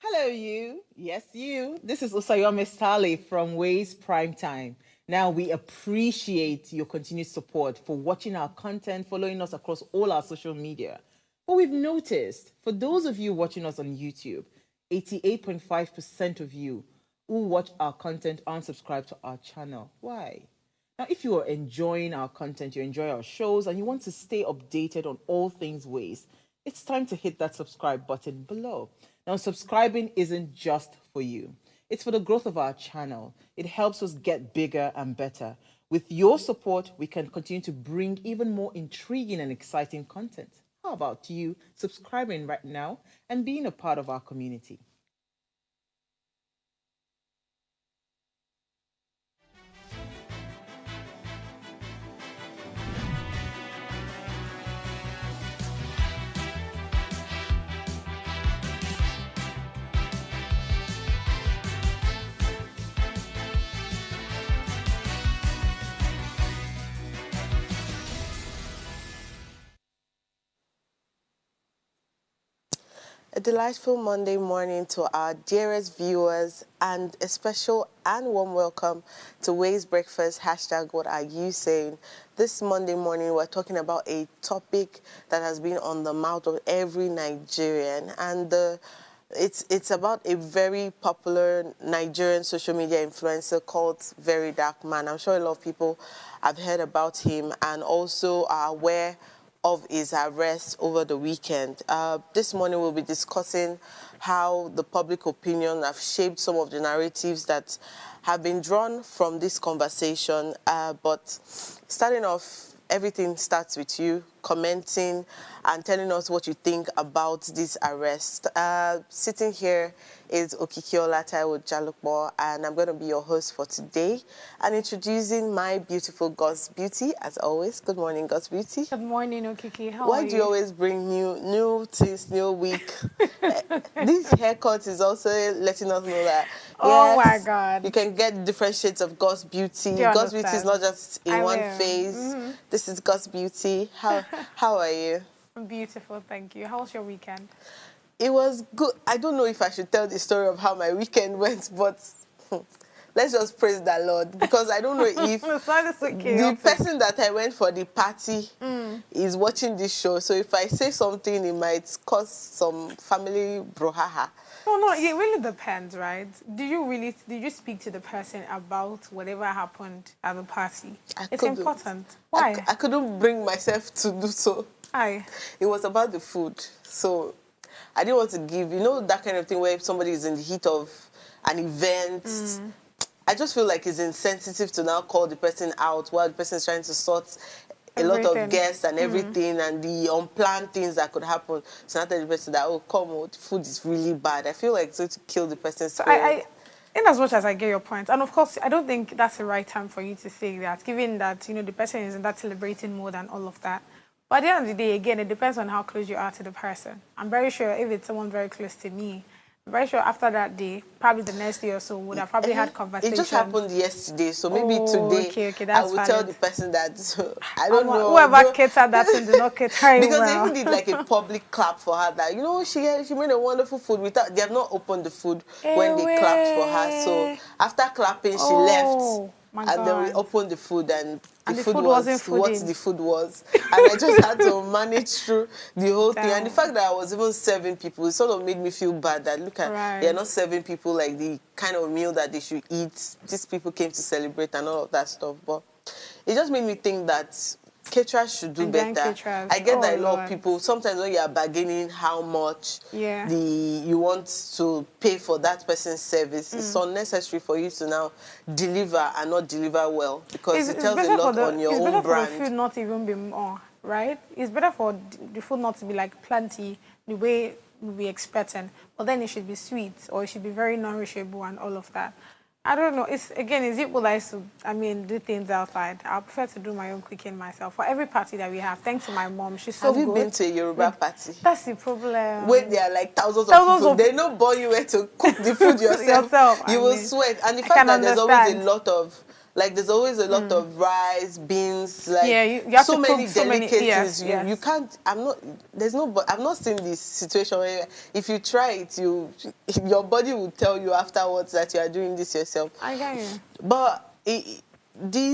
Hello, you. Yes, you. This is Usayome Sale from Ways Prime Time. Now, we appreciate your continued support for watching our content, following us across all our social media. But we've noticed, for those of you watching us on YouTube, 88.5% of you who watch our content aren't subscribed to our channel. Why? Now, if you are enjoying our content, you enjoy our shows, and you want to stay updated on all things Ways, it's time to hit that subscribe button below. Now, subscribing isn't just for you. It's for the growth of our channel. It helps us get bigger and better. With your support, we can continue to bring even more intriguing and exciting content. How about you subscribing right now and being a part of our community? A delightful Monday morning to our dearest viewers and a special and warm welcome to Ways Breakfast, #What Are You Saying? This Monday morning, we're talking about a topic that has been on the mouth of every Nigerian, and it's about a very popular Nigerian social media influencer called VeryDarkMan. I'm sure a lot of people have heard about him and also are aware of his arrest over the weekend. This morning we'll be discussing how the public opinion have shaped some of the narratives that have been drawn from this conversation. But starting off, everything starts with you commenting and telling us what you think about this arrest. Sitting here is Okikiola Taiwo Jalukbo, and I'm going to be your host for today and introducing my beautiful God's Beauty, as always. Good morning, God's Beauty. Good morning, Okiki. How are Why you? do you always bring new things, new week? This haircut is also letting us know that, Oh yes, my God. you can get different shades of God's Beauty. Do you God's Beauty is understand? not just in one will. phase. This is God's Beauty. How are you? I'm beautiful, thank you. How was your weekend? It was good. I don't know if I should tell the story of how my weekend went, but let's just praise the Lord, because I don't know if the person that I went for the party is watching this show. So if I say something, it might cause some family brouhaha. No, it really depends, right? Did you speak to the person about whatever happened at the party? It's important. Why? I couldn't bring myself to do so. Why? It was about the food. So I didn't want to give, that kind of thing where if somebody is in the heat of an event, I just feel like it's insensitive to now call the person out while the person is trying to sort a lot of guests and everything and the unplanned things that could happen. So now tell the person that, oh, come on, the food is really bad. I feel like it's going to kill the person's spirit. In as much as I get your point, and of course, I don't think that's the right time for you to say that, given that, the person is in that celebrating mode and all of that. But at the end of the day, again, it depends on how close you are to the person. I'm very sure if it's someone very close to me, I'm very sure after that day, probably the next day or so, would have probably had conversation. It just happened yesterday, so maybe today I will tell the person that I don't know. Whoever catered that and did not cater because well. they even did like a public clap for her. That she made a wonderful food without they have not opened the food when they clapped for her. So after clapping, she left. And then we opened the food and the food was what the food was. And I just had to manage through the whole thing. And the fact that I was even serving people, it sort of made me feel bad that, look at, they're not serving people like the kind of meal that they should eat. These people came to celebrate and all of that stuff. But it just made me think that caterers should do better. I get that a lot of people, sometimes when you are bargaining how much you want to pay for that person's service, it's unnecessary for you to now deliver and not deliver well, because it tells a lot on your own brand. It's better for the food not to even be more, right? It's better for the food not to be like plenty the way we expecting, but then it should be sweet or it should be very nourishable and all of that. I don't know. Is it what I should, do things outside? I prefer to do my own cooking myself. For every party that we have, thanks to my mom, she's so good. Have you been to a Yoruba party? That's the problem. When there are like thousands of people, they don't you where to cook the food yourself. You will sweat. And the fact that there's always a lot of Like there's always a lot of rice, beans, like Yeah, you have so to cook many so many. delicacies. Yes, You yes. can't. I'm not. There's no. But I've not seen this situation where if you try it, your body will tell you afterwards that you are doing this yourself. I get you. But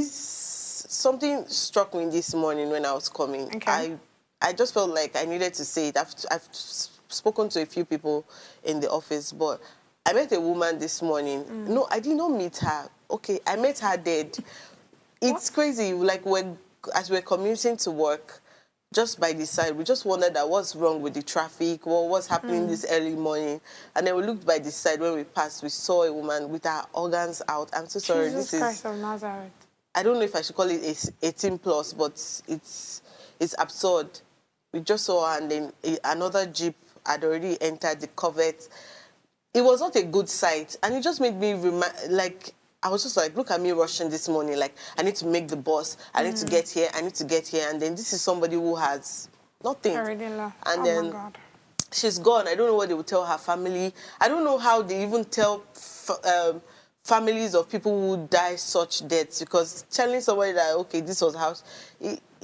something struck me this morning when I was coming. Okay. I just felt like I needed to say it. I've spoken to a few people in the office, but I met a woman this morning. No, I did not meet her. Okay, I met her dead. It's crazy. Like as we're commuting to work, just by the side, we just wondered that what's wrong with the traffic, what's happening this early morning. And then we looked by the side when we passed, we saw a woman with her organs out. I'm so sorry. Jesus Christ of Nazareth. I don't know if I should call it 18 plus, but it's absurd. We just saw her and then another Jeep had already entered the covert. It was not a good sight. And it just made me I was just like, look at me rushing this morning. Like, I need to make the bus. I need to get here. I need to get here. And then this is somebody who has nothing. Already left. And oh then my God. she's gone. I don't know what they will tell her family. I don't know how they even tell families of people who die such deaths, because telling somebody that, okay, this was how...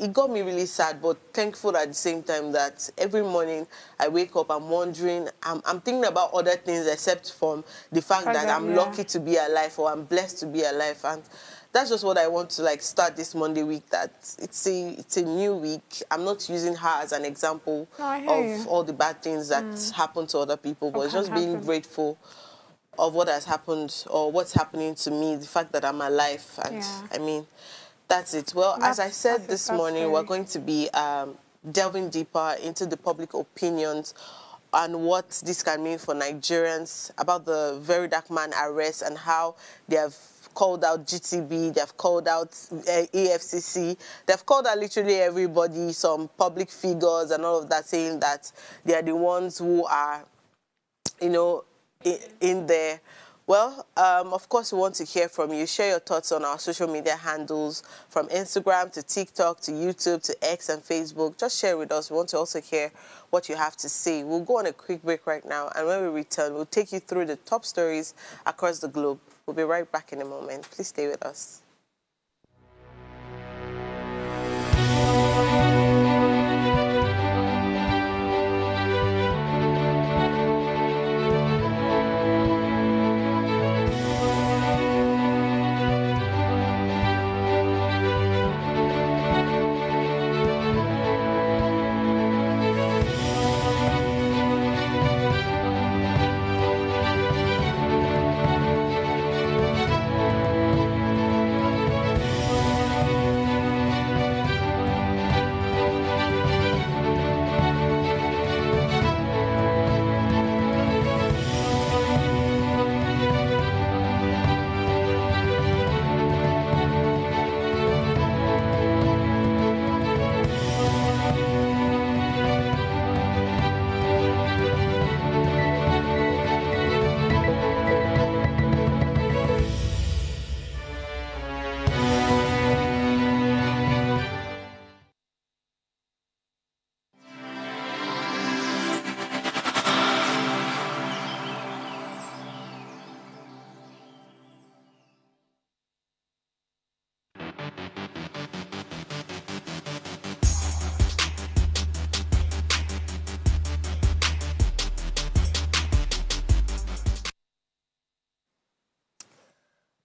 It got me really sad, but thankful at the same time that every morning I wake up, I'm wondering, I'm thinking about other things except from the fact that I'm lucky to be alive or I'm blessed to be alive. And that's just what I want to start this Monday week, that it's a new week. I'm not using her as an example of all the bad things that happen to other people, but it's just being grateful of what has happened or what's happening to me, the fact that I'm alive. And I mean, that's it. Well, as I said this morning, we're going to be delving deeper into the public opinions and what this can mean for Nigerians about the Very Dark Man arrest and how they have called out GTB, they have called out AFCC, they've called out literally everybody, some public figures and all of that, saying that they are the ones who are, in there. Well, of course, we want to hear from you. Share your thoughts on our social media handles, from Instagram to TikTok to YouTube to X and Facebook. Just share with us. We want to also hear what you have to say. We'll go on a quick break right now, and when we return, we'll take you through the top stories across the globe. We'll be right back in a moment. Please stay with us.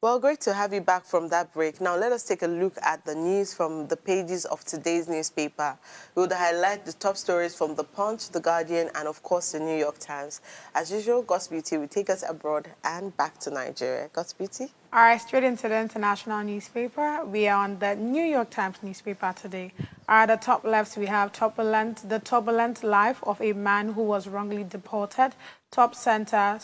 Well, great to have you back from that break. Now, let us take a look at the news from the pages of today's newspaper. We will highlight the top stories from The Punch, The Guardian, and, of course, The New York Times. As usual, God's Beauty will take us abroad and back to Nigeria. God's Beauty? All right, straight into the international newspaper. We are on the New York Times newspaper today. At the top left, we have the turbulent life of a man who was wrongly deported. Top center,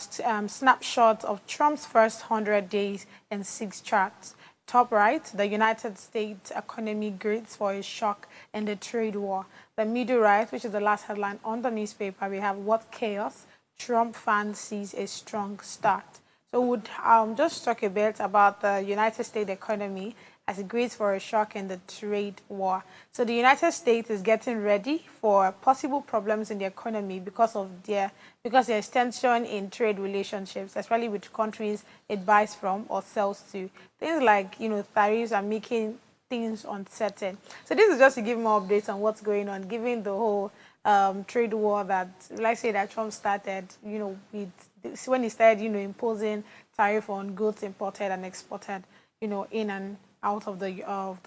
snapshot of Trump's first 100 days in 6 charts. Top right, the United States economy grades for a shock in the trade war. The middle right, which is the last headline on the newspaper, we have what chaos, Trump fans sees a strong start. So we'll just talk a bit about the United States economy as it grades for a shock in the trade war. So the United States is getting ready for possible problems in the economy because there's tension in trade relationships, especially with countries it buys from or sells to. Things like, tariffs are making things uncertain. So this is just to give more updates on what's going on, given the whole trade war that, let's say that Trump started, when he started, imposing tariff on goods imported and exported, in and out of the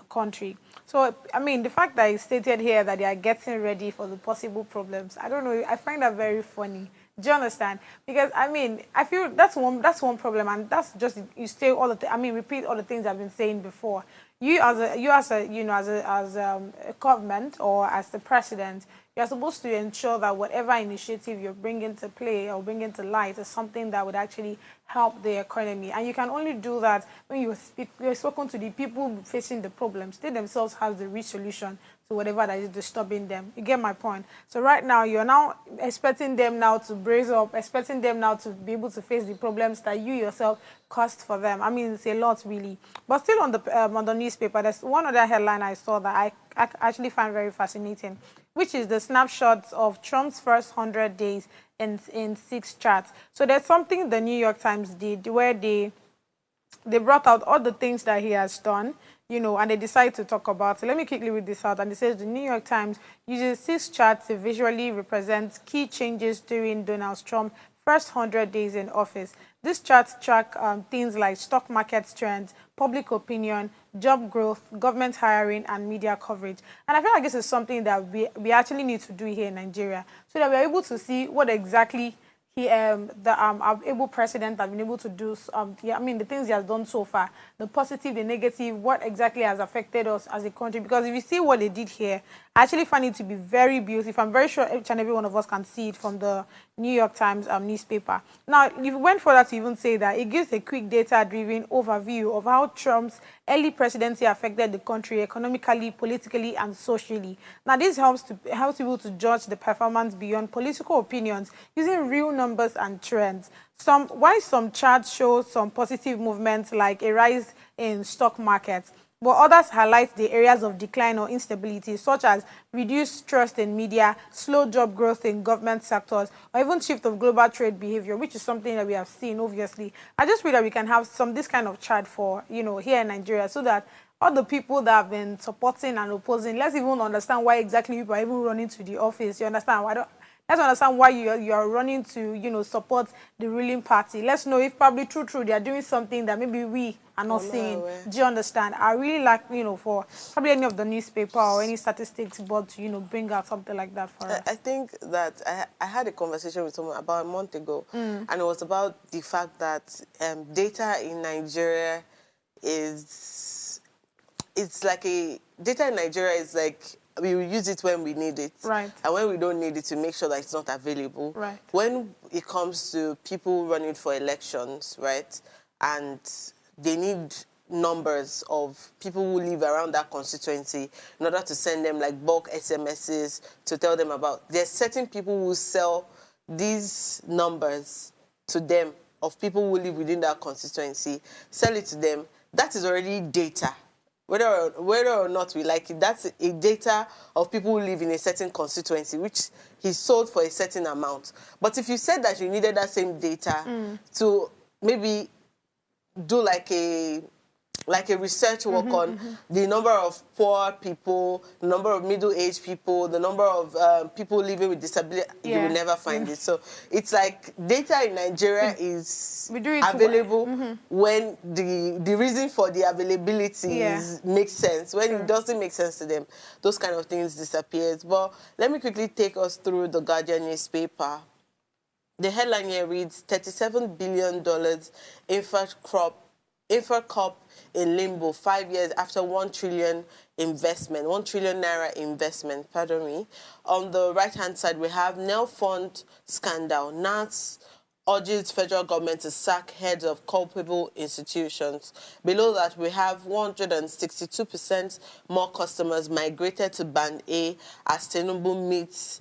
country. So, I mean, the fact that it's stated here that they are getting ready for the possible problems, I don't know, I find that very funny. Do you understand? Because I mean, I feel that's one problem, and that's just you say all the repeat all the things I've been saying before. You as a government or as the president, you're supposed to ensure that whatever initiative you're bringing to play or bringing to light is something that would actually help the economy. And you can only do that when you're spoken to the people facing the problems. They themselves have the real solution to whatever that is disturbing them. You get my point? So right now, you're now expecting them now to brace up, expecting them now to be able to face the problems that you yourself caused for them. I mean, it's a lot, really. But still on the newspaper, there's one other headline I saw that I actually find very fascinating, which is the snapshots of Trump's first 100 days in 6 charts. So there's something the New York Times did where they brought out all the things that he has done, and they decided to talk about. So let me quickly read this out. And it says the New York Times uses 6 charts to visually represent key changes during Donald Trump's first 100 days in office. These charts track things like stock market trends, public opinion, job growth, government hiring, and media coverage. And I feel like this is something that we actually need to do here in Nigeria so that we're able to see what exactly our able president has been able to do. The things he has done so far, the positive, the negative, what exactly has affected us as a country. Because if you see what they did here, I actually find it to be very beautiful. I'm very sure each and every one of us can see it from the New York Times newspaper. Now, if you went further to even say that, it gives a quick data-driven overview of how Trump's early presidency affected the country economically, politically, and socially. Now, this helps people to judge the performance beyond political opinions using real numbers and trends. While some charts show some positive movements like a rise in stock markets, but others highlight the areas of decline or instability, such as reduced trust in media, slow job growth in government sectors, or even shift of global trade behavior, which is something that we have seen, obviously. I just feel that we can have this kind of chart for, here in Nigeria, so that all the people that have been supporting and opposing, let's even understand why exactly people are even running to the office. You understand? Let's understand why you are running to, support the ruling party. Let's know if probably true they are doing something that maybe we are not seeing. Do you understand? I really like, for probably any of the newspaper or any statistics board to, bring out something like that for us. I think that I had a conversation with someone about a month ago, and it was about the fact that data in Nigeria data in Nigeria is like, we will use it when we need it. Right. And when we don't need it, to make sure that it's not available. Right. When it comes to people running for elections, right, and they need numbers of people who live around that constituency in order to send them like bulk SMSs to tell them about. There's certain people who sell these numbers to them of people who live within that constituency, sell it to them. That is already data. Whether or not we like it, that's a data of people who live in a certain constituency, which he sold for a certain amount. But if you said that you needed that same data to maybe do like a research work on the number of poor people, the number of middle-aged people, the number of people living with disability, you will never find it. So it's like data in Nigeria is available when the reason for the availability makes sense. When it doesn't make sense to them, those kind of things disappears. But let me quickly take us through the Guardian newspaper. The headline here reads, $37 billion InfraCorp in limbo 5 years after 1 trillion investment, 1 trillion naira investment, pardon me. On the right-hand side, we have Nel Fund scandal. NATS urges federal government to sack heads of culpable institutions. Below that, we have 162% more customers migrated to Band A as Tinubu meets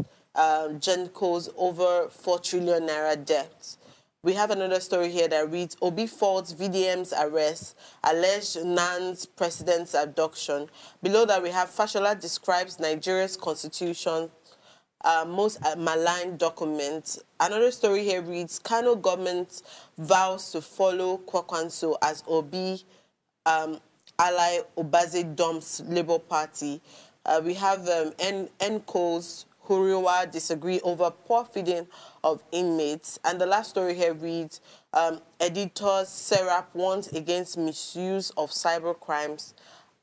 Genco's over 4 trillion naira debt. We have another story here that reads, Obi faults VDM's arrest, alleged Nan's president's abduction. Below that, we have Fashola describes Nigeria's constitution, most maligned document. Another story here reads, Kano government vows to follow Kwakwanso as Obi ally Obaze dumps Labour Party. We have NCO's Huriwa disagree over poor feeding of inmates. And the last story here reads, Editors Serap warns against misuse of Cyber Crimes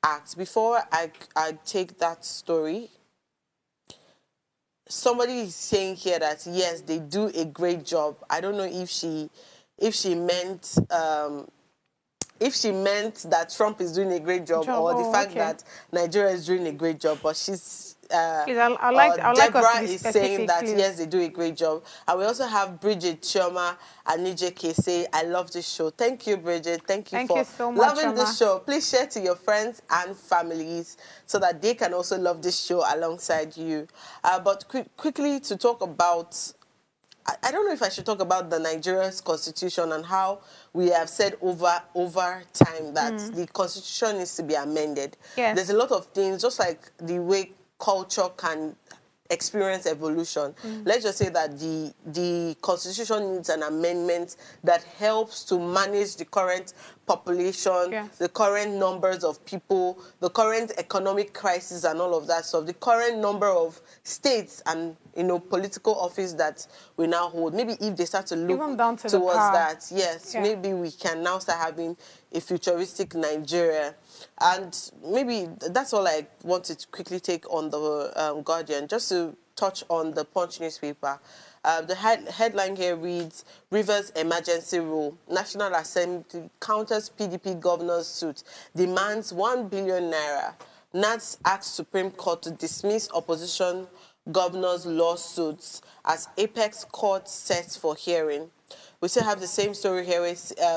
Act. Before I take that story, somebody is saying here that, yes, they do a great job. I don't know if she meant... if she meant that Trump is doing a great job, or the fact that Nigeria is doing a great job, but she's Deborah is saying that yes, they do a great job. And we also have Bridget Chioma and Nijeke say, I love this show. Thank you, Bridget. Thank you for so much, loving this show. Please share to your friends and families so that they can also love this show alongside you. But quickly to talk about, I don't know if I should talk about the Nigeria's constitution and how we have said over time that the constitution needs to be amended. Yes. There's a lot of things, just like the way culture can experience evolution. Let's just say that the constitution needs an amendment that helps to manage the current population, the current numbers of people, the current economic crisis and all of that stuff, the current number of states and political office that we now hold. Maybe if they start to look towards that, yes, maybe we can now start having a futuristic Nigeria. And maybe that's all I wanted to quickly take on the Guardian, just to touch on the Punch newspaper. The headline here reads, Rivers Emergency Rule. National Assembly counters PDP governor's suit, demands 1 billion naira. NATS asks Supreme Court to dismiss opposition governor's lawsuits as Apex Court sets for hearing. We still have the same story here,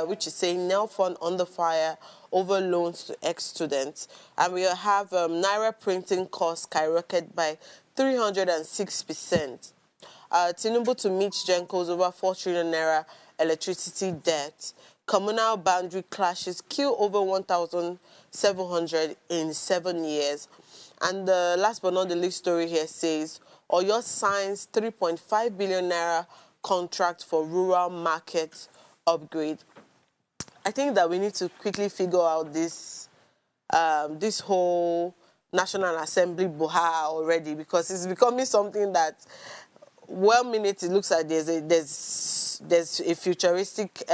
which is saying Nel Fund under fire over loans to ex-students. And we have Naira printing costs skyrocketed by 306%. Tinubu to meet Genco's over 4 trillion naira electricity debt. Communal boundary clashes kill over 1,700 in 7 years. And the last but not the least story here says, Oyo signs 3.5 billion naira contract for rural market upgrade. I think that we need to quickly figure out this this whole National Assembly buha already, because it's becoming something that, well, minute it looks like there's a futuristic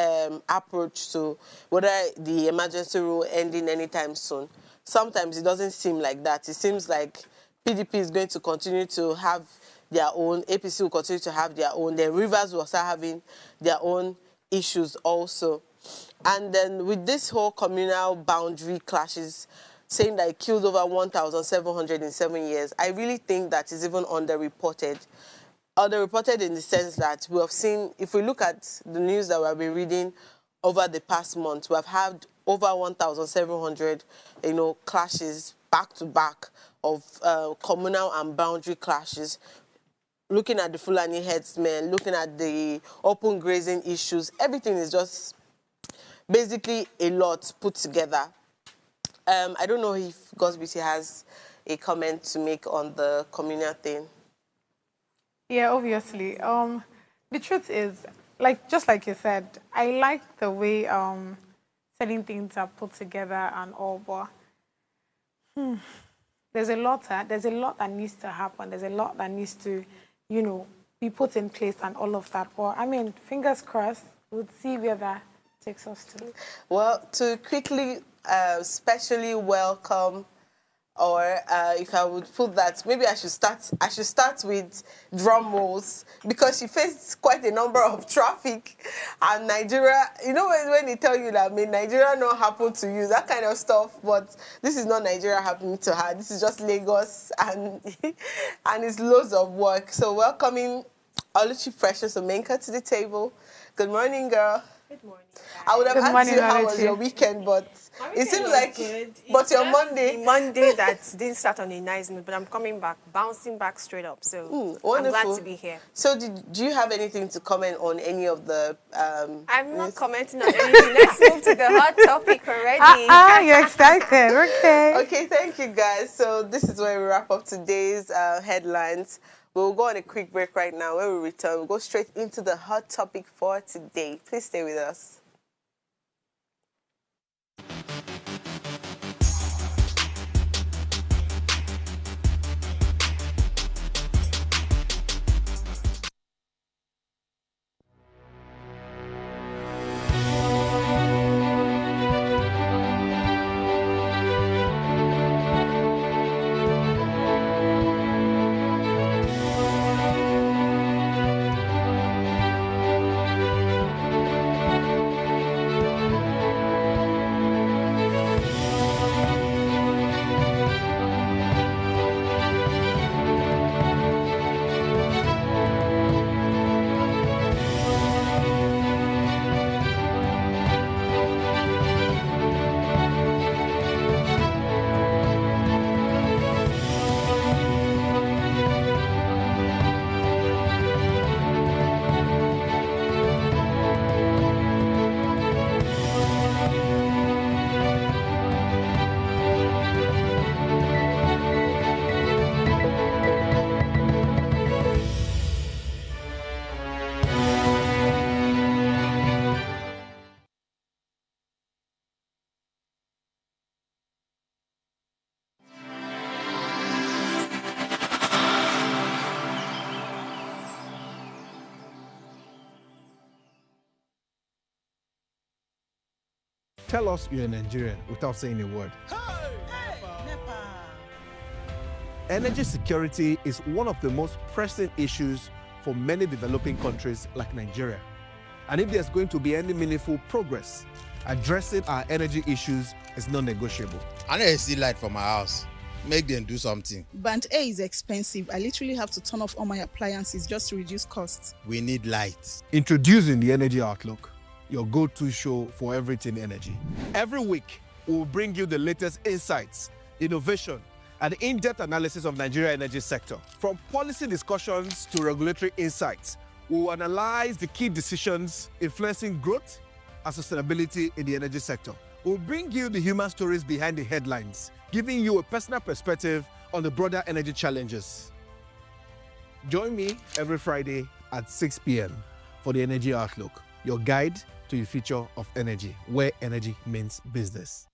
approach to whether the emergency rule ending anytime soon. Sometimes it doesn't seem like that. It seems like PDP is going to continue to have their own, APC will continue to have their own, the Rivers will start having their own issues also. And then with this whole communal boundary clashes, saying that it killed over 1,700 in 7 years, I really think that is even underreported. Underreported in the sense that we have seen, if we look at the news that we have been reading over the past month, we have had over 1,700, clashes back to back of communal and boundary clashes. Looking at the Fulani headsmen, looking at the open grazing issues, everything is just basically a lot put together. I don't know if Gosbity has a comment to make on the communal thing. Yeah, obviously. The truth is, just like you said, I like the way certain things are put together and all, but there's a lot that needs to happen. There's a lot that needs to, be put in place and all of that. But I mean, fingers crossed, we'll see where that takes us to. Well, to quickly specially welcome, or if I would put that, maybe I should start with drum rolls, because she faced quite a number of traffic. And Nigeria, when they tell you that, Nigeria not happen to you, that kind of stuff, but this is not Nigeria happening to her. This is just Lagos, and and it's loads of work. So welcoming Oluchi Precious Omenka to the table. Good morning, girl. Good morning, I would have Good asked morning, you how was Lalachi. your weekend, but it seems was like. good. But It's your just Monday. the Monday that didn't start on a nice mood, but I'm coming back, bouncing back straight up. So I'm glad to be here. So do you have anything to comment on any of the? I'm not commenting on anything. Let's move to the hot topic already. You're excited. Okay. Okay, thank you guys. So this is where we wrap up today's headlines. We'll go on a quick break right now. When we return, we'll go straight into the hot topic for today. Please stay with us. Tell us you're a Nigerian without saying a word. Energy security is one of the most pressing issues for many developing countries like Nigeria. And if there's going to be any meaningful progress, addressing our energy issues is non-negotiable. I need to see light from my house. Make them do something. Band A is expensive. I literally have to turn off all my appliances just to reduce costs. We need light. Introducing the Energy Outlook, your go-to show for everything energy. Every week, we'll bring you the latest insights, innovation, and in-depth analysis of Nigeria's energy sector. From policy discussions to regulatory insights, we'll analyze the key decisions influencing growth and sustainability in the energy sector. We'll bring you the human stories behind the headlines, giving you a personal perspective on the broader energy challenges. Join me every Friday at 6 p.m. for the Energy Outlook, your guide to the future of energy, where energy means business.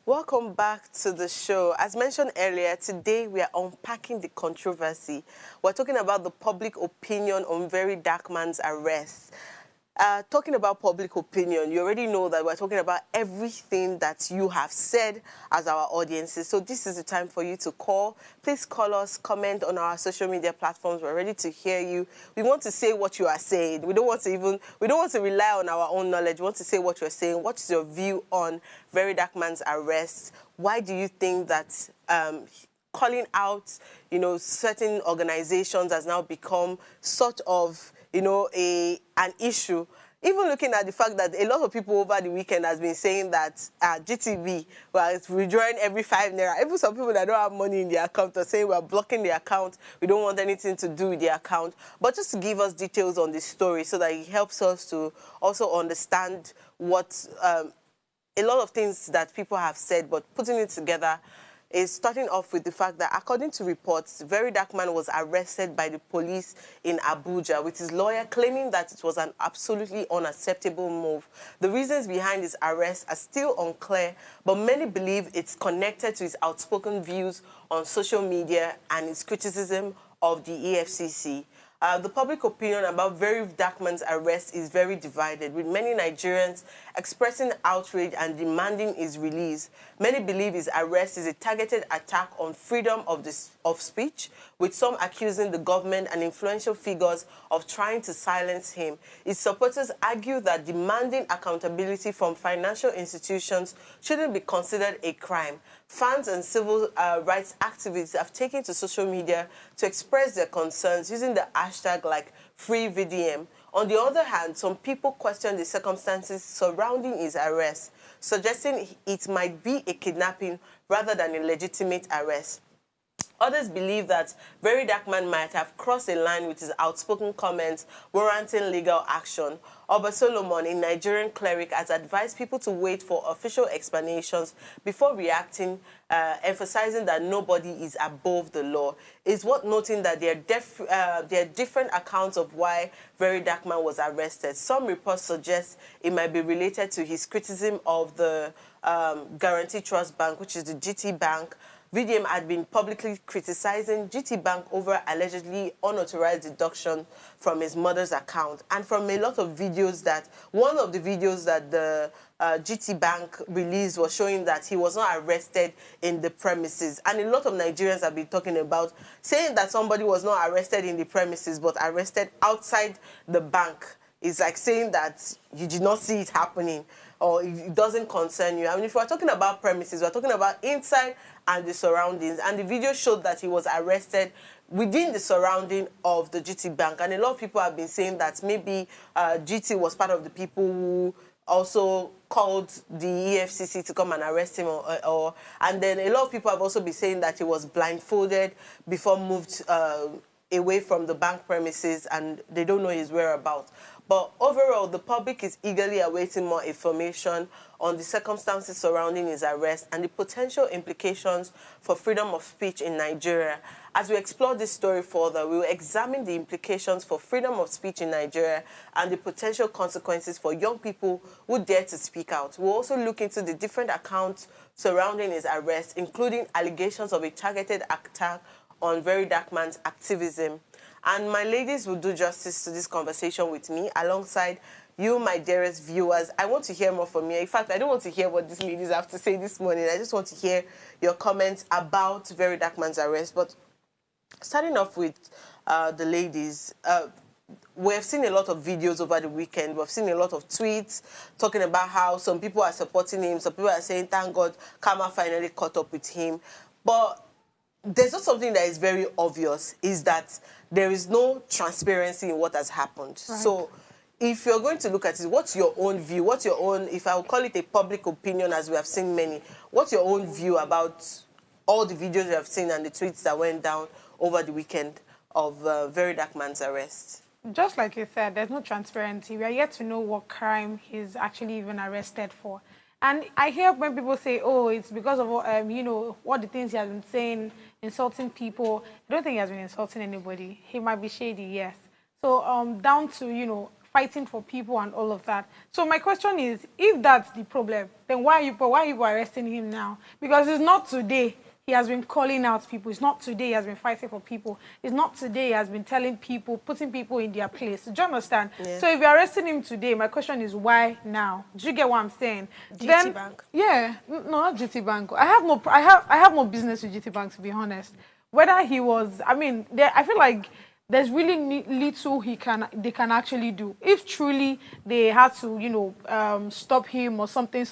Welcome back to the show. As mentioned earlier, today we are unpacking the controversy. We're talking about the public opinion on VeryDarkMan's arrest. Talking about public opinion, you already know that we're talking about everything that you have said as our audiences. So this is the time for you to call. Please call us, comment on our social media platforms. We're ready to hear you. We want to say what you are saying. We don't want to rely on our own knowledge. We want to say what you're saying. What is your view on VeryDarkMan's arrest? Why do you think that calling out, certain organizations has now become sort of, an issue? Even looking at the fact that a lot of people over the weekend has been saying that GTB was withdrawing every 5 naira. Even some people that don't have money in their account are saying we're blocking the account. We don't want anything to do with the account. But just to give us details on this story so that it helps us to also understand what a lot of things that people have said, but putting it together is starting off with the fact that, according to reports, VeryDarkMan was arrested by the police in Abuja, with his lawyer claiming that it was an absolutely unacceptable move. The reasons behind his arrest are still unclear, but many believe it's connected to his outspoken views on social media and his criticism of the EFCC. The public opinion about VeryDarkMan's arrest is very divided, with many Nigerians expressing outrage and demanding his release. Many believe his arrest is a targeted attack on freedom of of speech, with some accusing the government and influential figures of trying to silence him. His supporters argue that demanding accountability from financial institutions shouldn't be considered a crime. Fans and civil rights activists have taken to social media to express their concerns using the hashtag like #FreeVDM. On the other hand, some people question the circumstances surrounding his arrest, suggesting it might be a kidnapping rather than a legitimate arrest. Others believe that VeryDarkMan might have crossed a line with his outspoken comments warranting legal action. Oba Solomon, a Nigerian cleric, has advised people to wait for official explanations before reacting, emphasizing that nobody is above the law. It's worth noting that there are different accounts of why VeryDarkMan was arrested. Some reports suggest it might be related to his criticism of the Guarantee Trust Bank, which is the GT Bank. VDM had been publicly criticizing GT Bank over allegedly unauthorized deduction from his mother's account. And from a lot of videos that, one of the videos that the GT Bank released was showing that he was not arrested in the premises. And a lot of Nigerians have been talking about saying that somebody was not arrested in the premises but arrested outside the bank. It's like saying that you did not see it happening or it doesn't concern you. I mean, if we're talking about premises, we're talking about inside and the surroundings. And the video showed that he was arrested within the surrounding of the GT Bank. And a lot of people have been saying that maybe GT was part of the people who also called the EFCC to come and arrest him. And then a lot of people have also been saying that he was blindfolded before moved away from the bank premises and they don't know his whereabouts. But overall, the public is eagerly awaiting more information on the circumstances surrounding his arrest and the potential implications for freedom of speech in Nigeria. As we explore this story further, we will examine the implications for freedom of speech in Nigeria and the potential consequences for young people who dare to speak out. We'll also look into the different accounts surrounding his arrest, including allegations of a targeted attack on VeryDarkMan's Activism. And my ladies will do justice to this conversation with me alongside you, my dearest viewers. I want to hear more from you. In fact, I don't want to hear what these ladies have to say this morning. I just want to hear your comments about VeryDarkMan's arrest. But starting off with the ladies, we have seen a lot of videos over the weekend. We've seen a lot of tweets talking about how some people are supporting him. Some people are saying, thank God, karma finally caught up with him. But there's not something that is very obvious, is that there is no transparency in what has happened. Right. So if you're going to look at it, what's your own view? What's your own, if I would call it a public opinion, as we have seen many, what's your own view about all the videos you have seen and the tweets that went down over the weekend of VeryDarkMan's arrest? Just like you said, there's no transparency. We are yet to know what crime he's actually even arrested for. And I hear when people say, oh, it's because of, you know, what the things he has been saying, insulting people. I don't think he has been insulting anybody. He might be shady, yes. So down to, you know, fighting for people and all of that. So my question is, if that's the problem, then why are you arresting him now? Because it's not today he has been calling out people. It's not today he has been fighting for people. It's not today he has been telling people, putting people in their place. Do you understand? Yeah. So if you're arresting him today, my question is why now? Do you get what I'm saying? GT Bank. Yeah, no, not GT Bank. I have no business with GT Bank, to be honest. Whether he was, I mean, I feel like there's really little they can actually do. If truly they had to, you know, stop him or something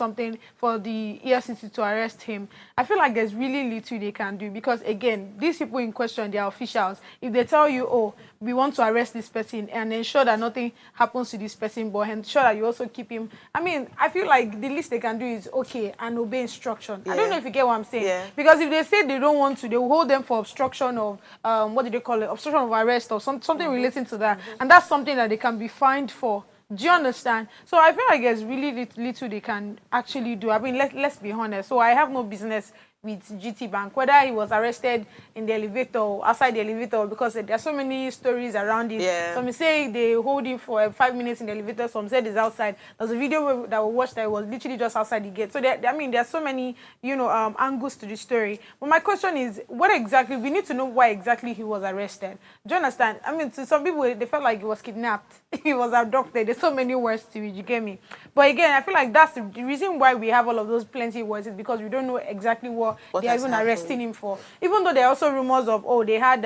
for the EFCC to arrest him, I feel like there's really little they can do because, again, these people in question, they are officials. If they tell you, oh, we want to arrest this person and ensure that nothing happens to this person, but ensure that you also keep him. I mean, I feel like the least they can do is, okay, and obey instruction. Yeah. I don't know if you get what I'm saying. Yeah. Because if they say they don't want to, they will hold them for obstruction of, what do they call it? Obstruction of arrest or something relating to that. And that's something that they can be fined for. Do you understand? So I feel like there's really little they can actually do. I mean, let's be honest. So I have no business with GT Bank, whether he was arrested in the elevator or outside the elevator, because there are so many stories around it. Yeah. Some say they hold him for 5 minutes in the elevator, some said he's outside. There's a video that we watched that was literally just outside the gate. So I mean, there are so many, you know, angles to the story. But my question is, what exactly, we need to know why exactly he was arrested. Do you understand? I mean, to some people, they felt like he was kidnapped. He was abducted. There's so many words to it, you get me? But again, I feel like that's the reason why we have all of those plenty words is because we don't know exactly what sure What they are has even happened? arresting him for. Even though there are also rumors of, oh, they had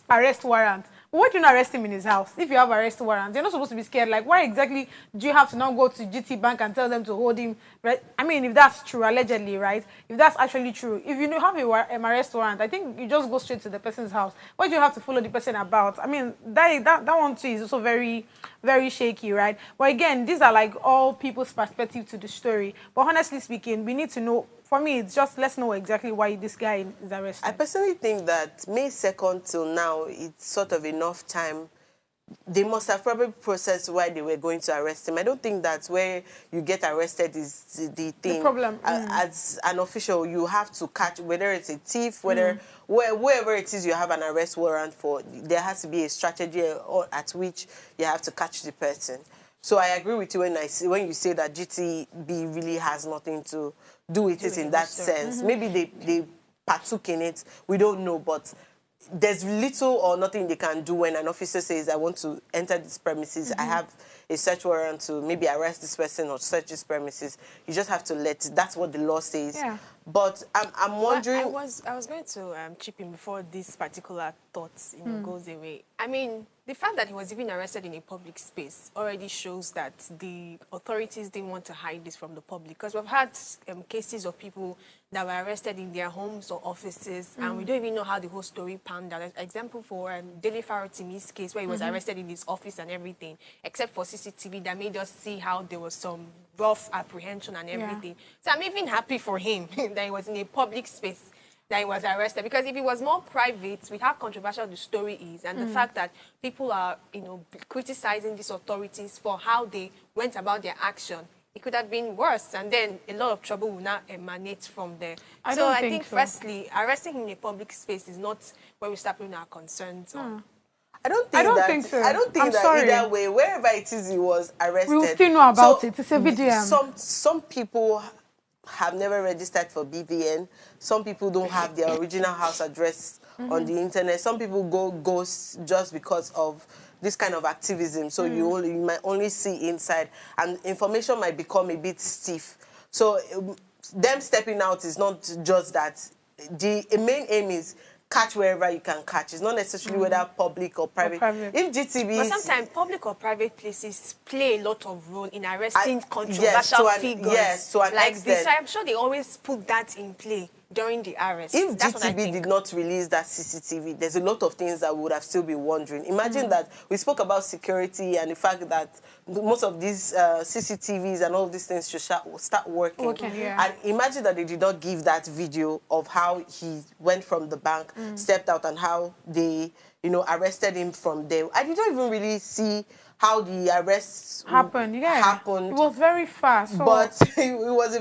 arrest warrant. But why do you not arrest him in his house? If you have arrest warrant, you're not supposed to be scared. Like, why exactly do you have to now go to GT Bank and tell them to hold him? Right? I mean, if that's true, allegedly, right? If that's actually true, if you have an arrest warrant, I think you just go straight to the person's house. Why do you have to follow the person about? I mean, that one too is also very, very shaky, right? But again, these are like all people's perspective to the story. But honestly speaking, we need to know. For me, it's just let's know exactly why this guy is arrested. I personally think that May 2nd till now, it's sort of enough time. They must have probably processed why they were going to arrest him. I don't think that's where you get arrested is the thing. The problem. As an official, you have to catch, whether it's a thief, wherever it is you have an arrest warrant for, there has to be a strategy at which you have to catch the person. So I agree with you when you say that GTB really has nothing to do with it in that sense. Maybe they partook in it. We don't know, but there's little or nothing they can do when an officer says, I want to enter this premises. I have a search warrant to maybe arrest this person or search this premises. You just have to that's what the law says. Yeah. But I'm wondering... I was going to chip in before this particular thought goes away. I mean, the fact that he was even arrested in a public space already shows that the authorities didn't want to hide this from the public. Because we've had cases of people that were arrested in their homes or offices, and we don't even know how the whole story panned out. Example for Dele Farotimi's case, where he was arrested in his office and everything, except for CCTV that made us see how there was some rough apprehension and everything. So I'm even happy for him that he was in a public space, that he was arrested. Because if it was more private, with how controversial the story is, and the fact that people are, criticizing these authorities for how they went about their action, it could have been worse, and then a lot of trouble will now emanate from there. I think firstly, arresting him in a public space is not where we start putting our concerns on. I don't think so. I don't think that either way, wherever it is he was arrested. We will still know about it. It's a video. Some people have never registered for BVN. Some people don't have their original house address on the internet. Some people go ghost just because of this kind of activism. So you might only see inside, and information might become a bit stiff. So them stepping out is not just that. The main aim is catch wherever you can catch. It's not necessarily whether public or private. If GTB... But sometimes public or private places play a lot of role in arresting controversial figures. Yes, to an extent. This, I'm sure they always put that in play during the arrest. If GTB did not release that CCTV, there's a lot of things that we would have still been wondering. Imagine that we spoke about security and the fact that most of these CCTVs and all of these things should start working. And imagine that they did not give that video of how he went from the bank, stepped out, and how they, arrested him from there. I didn't even really see how the arrests happened. It was very fast. So... But it was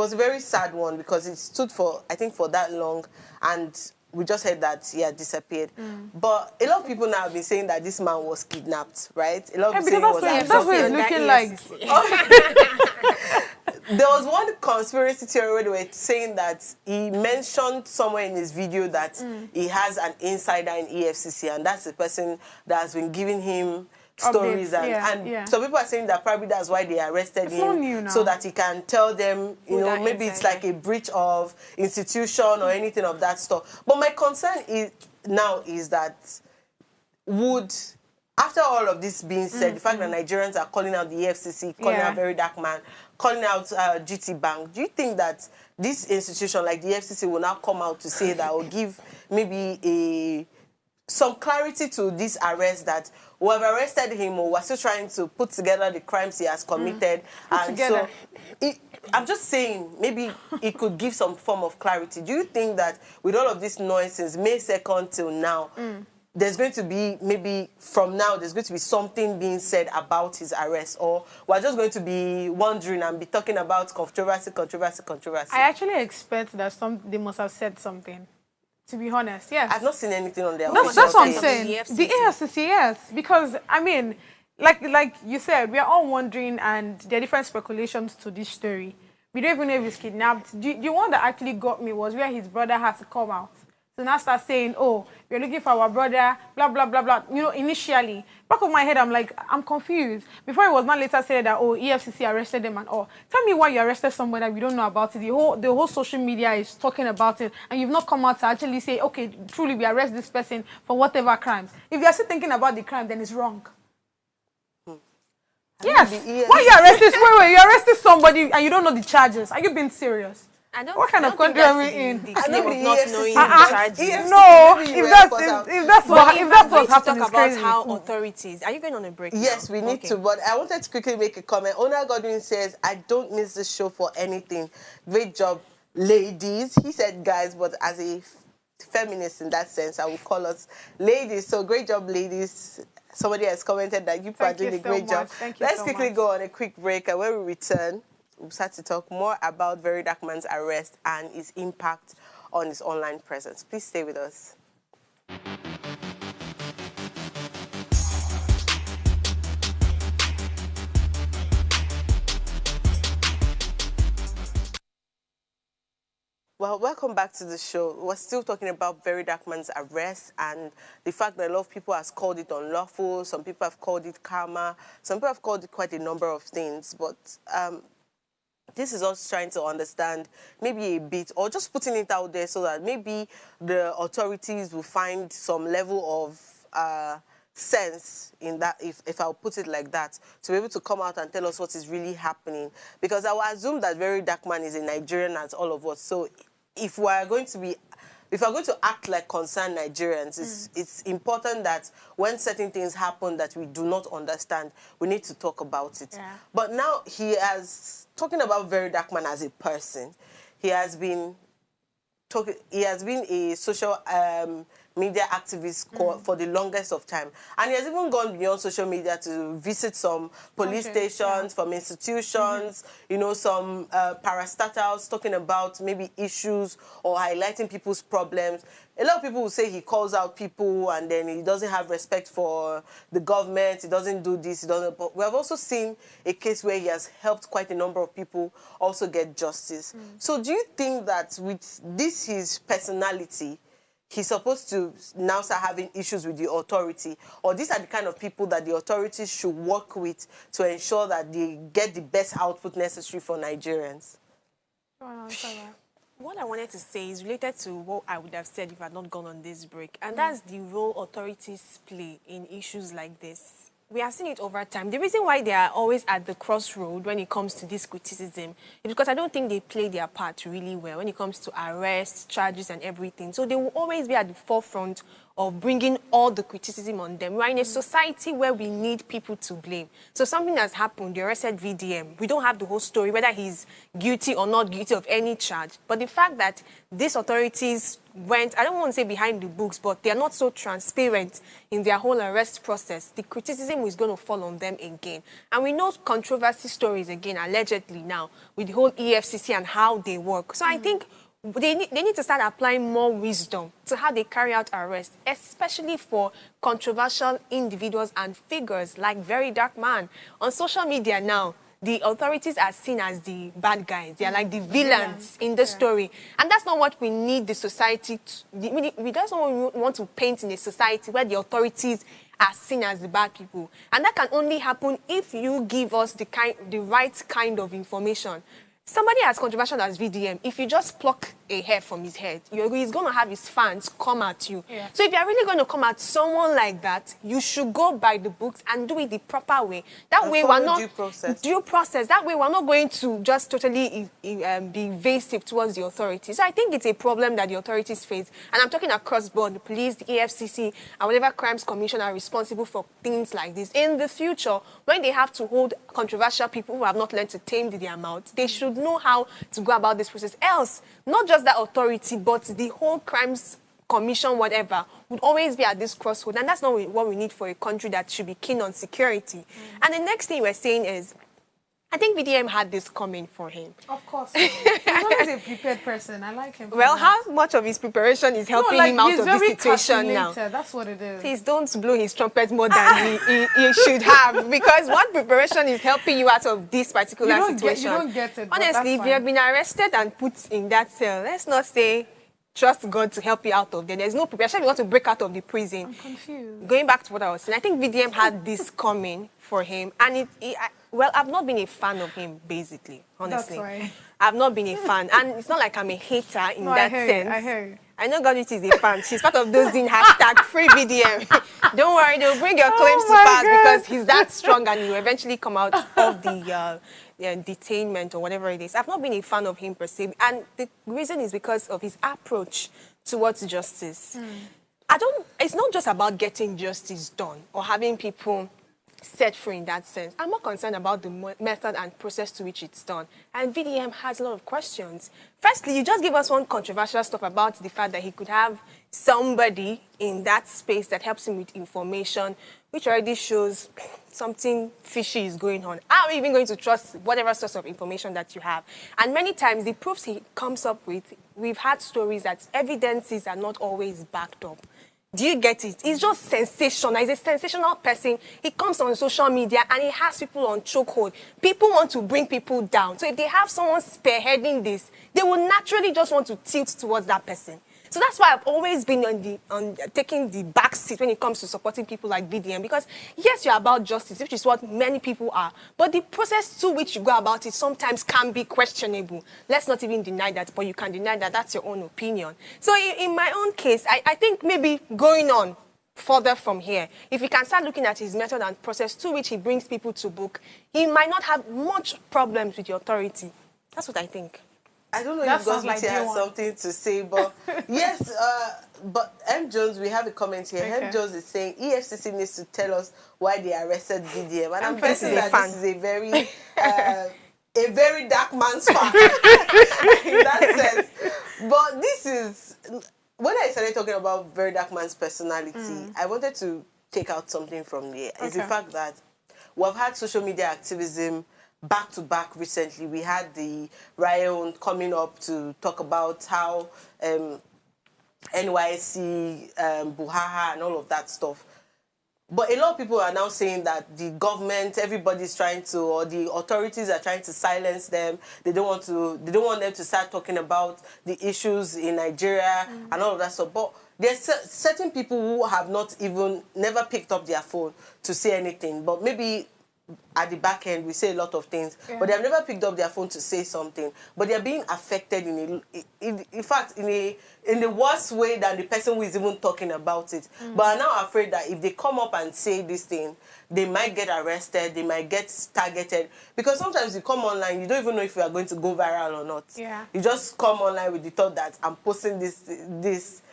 a very sad one because it stood for, I think, for that long, and we just heard that he had disappeared. But a lot of people now have been saying that this man was kidnapped, right? A lot of people saying that's what it's looking like. There was one conspiracy theory where they were saying that he mentioned somewhere in his video that he has an insider in EFCC, and that's the person that has been giving him stories. And so people are saying that probably that's why they arrested him, so that he can tell them, maybe it's like a breach of institution or anything of that stuff. But my concern is that after all of this being said, the fact that Nigerians are calling out the EFCC, calling out VeryDarkMan, calling out GT Bank, do you think that this institution like the EFCC will now come out to say that, or give maybe some clarity to this arrest, that we have arrested him, or we're still trying to put together the crimes he has committed? So I'm just saying, maybe it could give some form of clarity. Do you think that with all of this noise since May 2nd till now, there's going to be, maybe from now, there's going to be something being said about his arrest, or we're just going to be wondering and be talking about controversy? I actually expect that they must have said something. To be honest, yes. I've not seen anything on their That's what I'm saying. The EFCC, yes. Because, I mean, like you said, we are all wondering, and there are different speculations to this story. We don't even know if he's kidnapped. The one that actually got me was where his brother had to come out to now start saying, oh, we're looking for our brother, blah, blah, blah, blah. You know, initially, back of my head, I'm like, I'm confused. Before it was not later said that, oh, EFCC arrested them and all. Tell me why you arrested somebody that we don't know about it. The whole social media is talking about it, and you've not come out to actually say, okay, truly, we arrest this person for whatever crimes. If you're still thinking about the crime, then it's wrong. Yes. Why you arrested? Wait, you arrested somebody and you don't know the charges. Are you being serious? What kind of country are we in? The claim of not knowing the charges. No, if that's what's happening, talk about how authorities. Are you going on a break? Yes, now? we need to. But I wanted to quickly make a comment. Ona Godwin says, "I don't miss this show for anything. Great job, ladies." He said, "Guys," but as a feminist in that sense, I would call us ladies. So great job, ladies. Somebody has commented that you are doing a great job. Let's quickly go on a quick break, and when we return, we'll start to talk more about VeryDarkMan's arrest and its impact on his online presence. Please stay with us. Well, welcome back to the show. We're still talking about VeryDarkMan's arrest and the fact that a lot of people have called it unlawful. Some people have called it karma. Some people have called it quite a number of things. But this is us trying to understand maybe a bit, or just putting it out there so that maybe the authorities will find some level of sense in that, if I'll put it like that, to be able to come out and tell us what is really happening. Because I will assume that VeryDarkMan is a Nigerian as all of us. So if we're going to act like concerned Nigerians, it's important that when certain things happen that we do not understand, we need to talk about it. Yeah. But now talking about VeryDarkMan as a person, he has been a social media activist for the longest of time. And he has even gone beyond social media to visit some police stations, from institutions, you know, some parastatals, talking about maybe issues or highlighting people's problems. A lot of people will say he calls out people and then he doesn't have respect for the government, he doesn't do this, he doesn't. But we have also seen a case where he has helped quite a number of people also get justice. So do you think that with this, his personality, he's supposed to now start having issues with the authority? Or these are the kind of people that the authorities should work with to ensure that they get the best output necessary for Nigerians? What I wanted to say is related to what I would have said if I had not gone on this break. And that's the role authorities play in issues like this. We have seen it over time. The reason why they are always at the crossroad when it comes to this criticism is because I don't think they play their part really well when it comes to arrests, charges, and everything. So they will always be at the forefront of bringing all the criticism on them. We're in a society where we need people to blame. So something has happened, they arrested VDM. We don't have the whole story, whether he's guilty or not guilty of any charge. But the fact that these authorities went, I don't want to say behind the books, but they're not so transparent in their whole arrest process, the criticism is going to fall on them again. And we know controversy stories again, allegedly now, with the whole EFCC and how they work. So I think they need to start applying more wisdom to how they carry out arrests, especially for controversial individuals and figures like VeryDarkMan. On social media now, the authorities are seen as the bad guys. They are like the villains in the story. And that's not what we need the society to... That's not what we want to paint in a society where the authorities are seen as the bad people. And that can only happen if you give us the right kind of information. Somebody as controversial as VDM, if you just pluck a hair from his head, he's going to have his fans come at you. Yeah. So if you're really going to come at someone like that, you should go by the books and do it the proper way. That way we're not... Due process. That way we're not going to just totally be evasive towards the authorities. So I think it's a problem that the authorities face. And I'm talking across board. The police, the EFCC, and whatever crimes commission are responsible for things like this. In the future, when they have to hold controversial people who have not learned to tame their mouth, they should know how to go about this process. Else, not just that authority, but the whole crimes commission, whatever, would always be at this crossroad. And that's not what we need for a country that should be keen on security. And the next thing we're saying is, I think VDM had this coming for him. Of course. He's always a prepared person. I like him. Well, how much of his preparation is helping him out of this situation now? That's what it is. Please don't blow his trumpet more than he should have. Because what preparation is helping you out of this particular situation? You don't get it. Honestly, if you have been arrested and put in that cell, let's not say trust God to help you out of there. There's no preparation. You want to break out of the prison. I'm confused. Going back to what I was saying, I think VDM had this coming for him, and well, I've not been a fan of him, basically, honestly. That's why. I've not been a fan, and it's not like I'm a hater in No, that I sense. I hear you. I know Godwit is a fan. She's part of those doing hashtag free VDM. Don't worry, they'll bring your claims to pass because he's that strong and you eventually come out of the detainment or whatever it is. I've not been a fan of him per se, and the reason is because of his approach towards justice. It's not just about getting justice done or having people set free in that sense. I'm more concerned about the method and process to which it's done. And VDM has a lot of questions. Firstly, you just gave us one controversial stuff about the fact that he could have somebody in that space that helps him with information, which already shows something fishy is going on. How are you even going to trust whatever source of information that you have? And many times, the proofs he comes up with, we've had stories that evidences are not always backed up. Do you get it? He's just sensational. He's a sensational person. He comes on social media and he has people on chokehold. People want to bring people down. So if they have someone spearheading this, they will naturally just want to tilt towards that person. So that's why I've always been on taking the back seat when it comes to supporting people like VDM. Because yes, you're about justice, which is what many people are. But the process to which you go about it sometimes can be questionable. Let's not even deny that, but you can deny that. That's your own opinion. So in my own case, I think maybe going on further from here, if he can start looking at his method and process to which he brings people to book, he might not have much problems with the authority. That's what I think. I don't know That if sounds Goswiti like has J1. something to say, but yes, but M. Jones, we have a comment here. Okay. M. Jones is saying EFCC needs to tell us why they arrested VDM. And I'm This is guessing a that fan. this is a very dark man's fan in that sense. But this is, when I started talking about very dark man's personality, I wanted to take out something from there. It's the Okay. fact that we've had social media activism back to back recently. We had the Ryan coming up to talk about how NYC, Buhaha, and all of that stuff. But a lot of people are now saying that the government, everybody's trying to, or the authorities are trying to silence them. They don't want them to start talking about the issues in Nigeria and all of that stuff. But there's certain people who have never picked up their phone to say anything. But maybe at the back end, we say a lot of things, but they have never picked up their phone to say something. But they are being affected in fact, in the worst way than the person who is even talking about it. But I'm now afraid that if they come up and say this thing, they might get arrested, they might get targeted. Because sometimes you come online, you don't even know if you are going to go viral or not. Yeah. You just come online with the thought that I'm posting this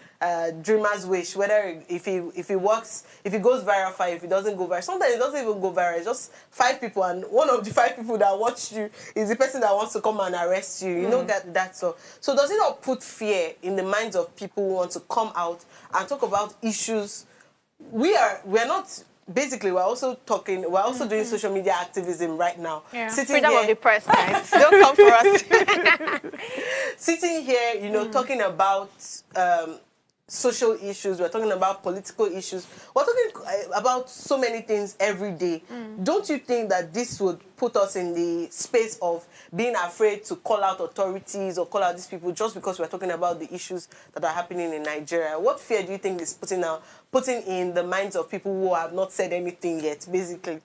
dreamer's wish, whether if he works, if it goes viral, fine. If it doesn't go viral, sometimes it doesn't even go viral. It's just 5 people, and one of the 5 people that watched you is the person that wants to come and arrest you. You know that's all. So does it not put fear in the minds of people who want to come out and talk about issues? We're not. Basically, we're also doing social media activism right now. Yeah. Freedom of the press, guys. Don't come for us. Sitting here, talking about social issues, we're talking about political issues, we're talking about so many things every day. Don't you think that this would put us in the space of being afraid to call out authorities or call out these people just because we're talking about the issues that are happening in Nigeria? What fear do you think is putting in the minds of people who have not said anything yet, basically?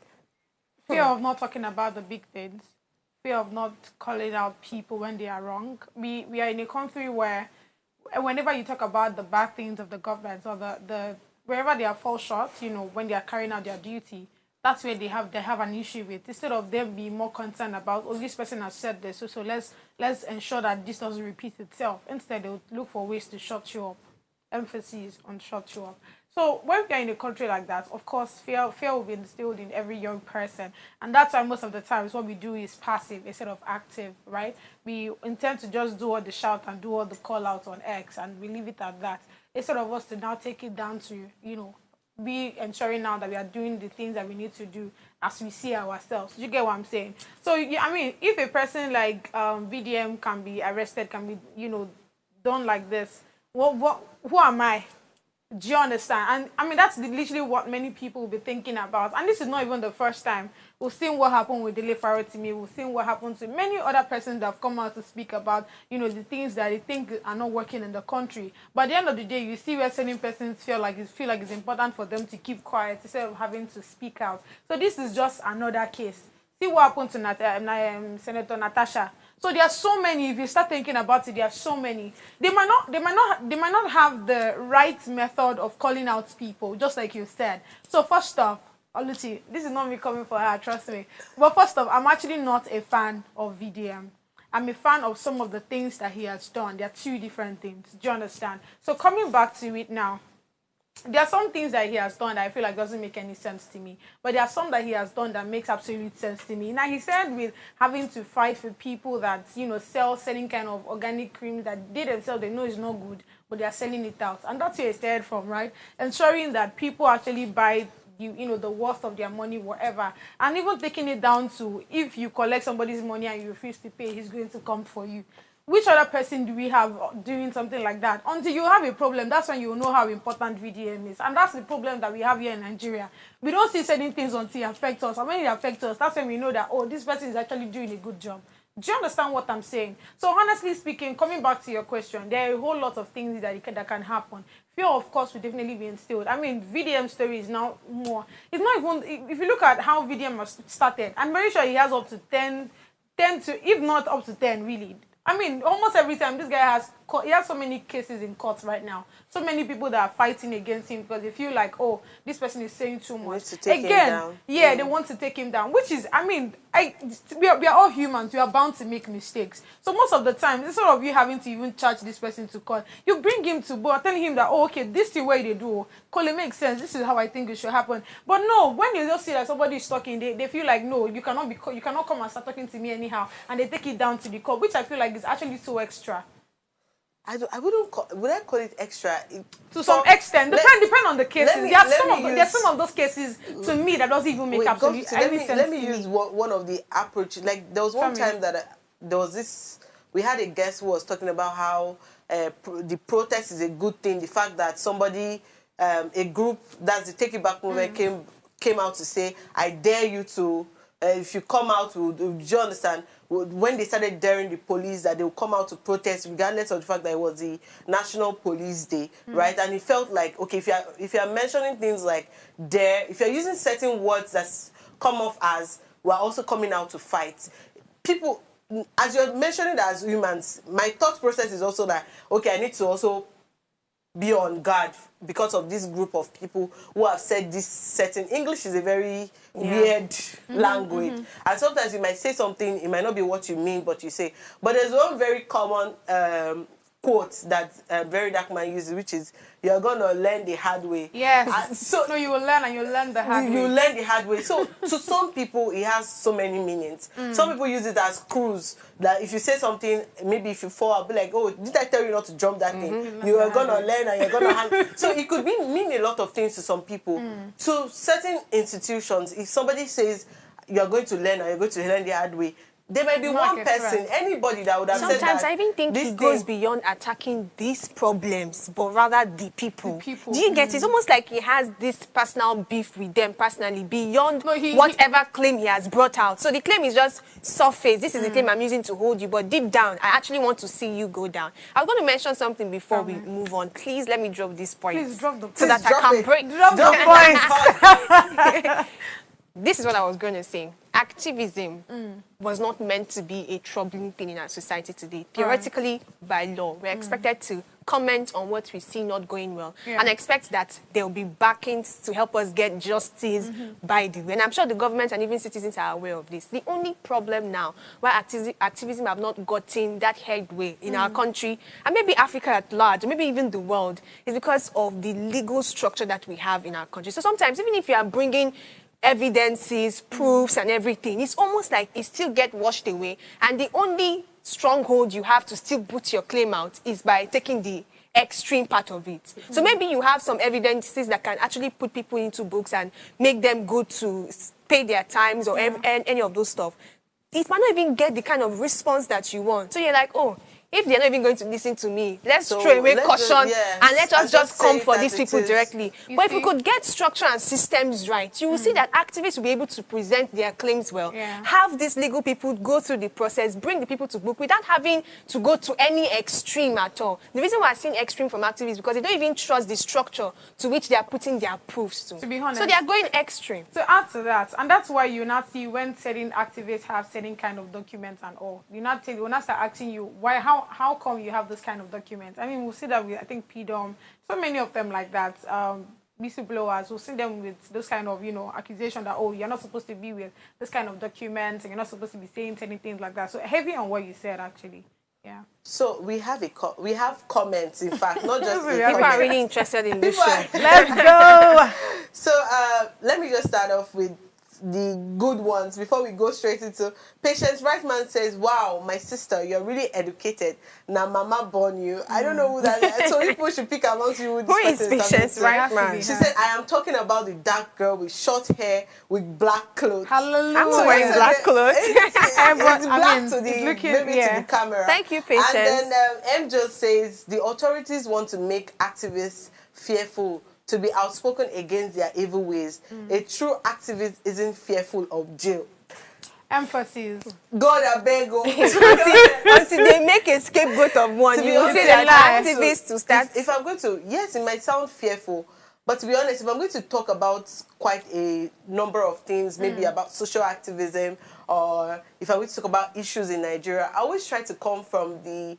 Fear of not talking about the big things. Fear of not calling out people when they are wrong. We are in a country where whenever you talk about the bad things of the government or the wherever they are fall short, when they are carrying out their duty, that's where they have an issue with. Instead of them being more concerned about, this person has said this, so let's ensure that this doesn't repeat itself. Instead, they would look for ways to shut you up. Emphasis on shut you up. So when we are in a country like that, of course, fear will be instilled in every young person. And that's why most of the times what we do is passive instead of active, right? We intend to just do all the shout and do all the call out on X and we leave it at that. Instead of us to now take it down to, be ensuring now that we are doing the things that we need to do as we see ourselves. You get what I'm saying? So, if a person like VDM can be arrested, can be, done like this, who am I? Do you understand? And I mean, that's literally what many people will be thinking about. And this is not even the first time. We've seen what happened with Dele Farotimi. We've seen what happened to many other persons that have come out to speak about, you know, the things that they think are not working in the country. But at the end of the day, you see where certain persons feel like it's important for them to keep quiet instead of having to speak out. So this is just another case. See what happened to Senator Natasha. So there are so many. If you start thinking about it, there are so many. They might not have the right method of calling out people, just like you said. So first off, Oluchi, this is not me coming for her, trust me. But first off, I'm actually not a fan of VDM. I'm a fan of some of the things that he has done. There are two different things. Do you understand? So coming back to it now. There are some things that he has done that I feel like doesn't make any sense to me. But there are some that he has done that makes absolute sense to me. Now, he said with having to fight for people that, you know, sell certain kind of organic creams that they themselves, they know is not good, but they are selling it out. And that's where it started from, right? Ensuring that people actually buy, you know, the worth of their money, whatever. And even taking it down to if you collect somebody's money and you refuse to pay, he's going to come for you. Which other person do we have doing something like that? Until you have a problem, that's when you know how important VDM is. And that's the problem that we have here in Nigeria. We don't see certain things until it affects us. And when it affects us, that's when we know that, oh, this person is actually doing a good job. Do you understand what I'm saying? So honestly speaking, coming back to your question, there are a whole lot of things that can happen. Fear, of course, will definitely be instilled. I mean, VDM story is now more. It's not even, if you look at how VDM has started, I'm very sure he has up to 10 to, if not up to 10, really. I mean, almost every time this guy he has so many cases in courts right now. So many people that are fighting against him because they feel like, oh, this person is saying too much. To take him down. Yeah, they want to take him down, which is, I mean, we are all humans. We are bound to make mistakes. So most of the time, instead of you having to even charge this person to court, you bring him to board, telling him that, oh, okay, this is the way they do. Call it makes sense. This is how I think it should happen. But no, when you just see that somebody is talking, they feel like, no, you cannot come and start talking to me anyhow, and they take it down to the court, which I feel like is actually so extra. Would I call it extra? To some extent, depend on the cases. There are some of those cases to me that doesn't even make absolutely any sense. Let me use one of the approaches. Like there was one time that there was this. We had a guest who was talking about how the protest is a good thing. The fact that somebody, a group that's the Take It Back movement came out to say, I dare you to. If you come out, do you understand? When they started daring the police that they would come out to protest, regardless of the fact that it was the National Police Day, right? And it felt like, okay, if you are mentioning things like dare, if you're using certain words that come off as we're also coming out to fight, people, as you're mentioning that as humans, my thought process is also that, okay, I need to also be on guard because of this group of people who have said this certain. English is a very weird language. And sometimes you might say something, it might not be what you mean, but you say. But there's one very common quote that Very Dark Man uses, which is, you're going to learn the hard way. Yes. No, you will learn and you'll learn the hard way. You learn the hard way. So to some people, it has so many meanings. Some people use it as cruise. That if you say something, maybe if you fall, I'll be like, oh, did I tell you not to jump that thing? You are going to learn and you're going to have... So it could mean a lot of things to some people. To certain institutions, if somebody says, you're going to learn and you're going to learn the hard way, there might be one person, anybody that would have said that. Sometimes I even think he goes beyond attacking these problems, but rather the people. Do you get it? It's almost like he has this personal beef with them personally, beyond whatever claim he has brought out. So the claim is just surface. This is the claim I'm using to hold you, but deep down, I actually want to see you go down. I'm going to mention something before we move on. Please let me drop this point. Please drop the point. So that I can break. Drop the point. This is what I was going to say. Activism was not meant to be a troubling thing in our society today. Theoretically, by law, we're expected to comment on what we see not going well and expect that there will be backings to help us get justice by the way. And I'm sure the government and even citizens are aware of this. The only problem now where activism have not gotten that headway in our country, and maybe Africa at large, maybe even the world, is because of the legal structure that we have in our country. So sometimes, even if you are bringing evidences, proofs, and everything, it's almost like it still get washed away. And the only stronghold you have to still put your claim out is by taking the extreme part of it. So maybe you have some evidences that can actually put people into books and make them go to pay their times or any of those stuff. It might not even get the kind of response that you want. So you're like, oh, if they're not even going to listen to me, let's So throw away let's caution yes, and let us and just come say for that these it people is. directly. You But if we see? could get structure and systems right, you will see that activists will be able to present their claims well, Yeah. have these legal people go through the process, bring the people to book without having to go to any extreme at all. The reason why I'm seeing extreme from activists is because they don't even trust the structure to which they are putting their proofs to. To be honest. So they are going extreme. To add to that, and that's why you not see when certain activists have certain kind of documents and all, you not tell, will not start asking you why, how come you have this kind of documents. I mean, we'll see that with, I think, PDOM, so many of them like that, whistleblowers, we'll see them with those kind of, accusation that, oh, you're not supposed to be with this kind of documents and you're not supposed to be saying certain things like that. So heavy on what you said, actually. Yeah. So we have we have comments, in fact, not just People a People are comment. really interested in this People show. are- Let's go. So let me just start off with the good ones before we go straight into Patience Rightman says, wow, my sister, you're really educated. Now mama born you. I don't know who that is. So people should pick amongst you who Who is this person is Patience talking to. Rightman? She said, I am talking about the dark girl with short hair with black clothes. Hallelujah. I'm not wearing black clothes. It's I black mean, to the, it's looking- maybe to yeah. the camera. Thank you, Patience. And then MJ says, the authorities want to make activists fearful, to be outspoken against their evil ways. A true activist isn't fearful of jail. Emphasis. God, I beg you. Until they make a scapegoat of one, To be you will honest, see that if I'm activists to start. If I'm going to, yes, it might sound fearful, but to be honest, if I'm going to talk about quite a number of things, maybe about social activism, or if I'm going to talk about issues in Nigeria, I always try to come from the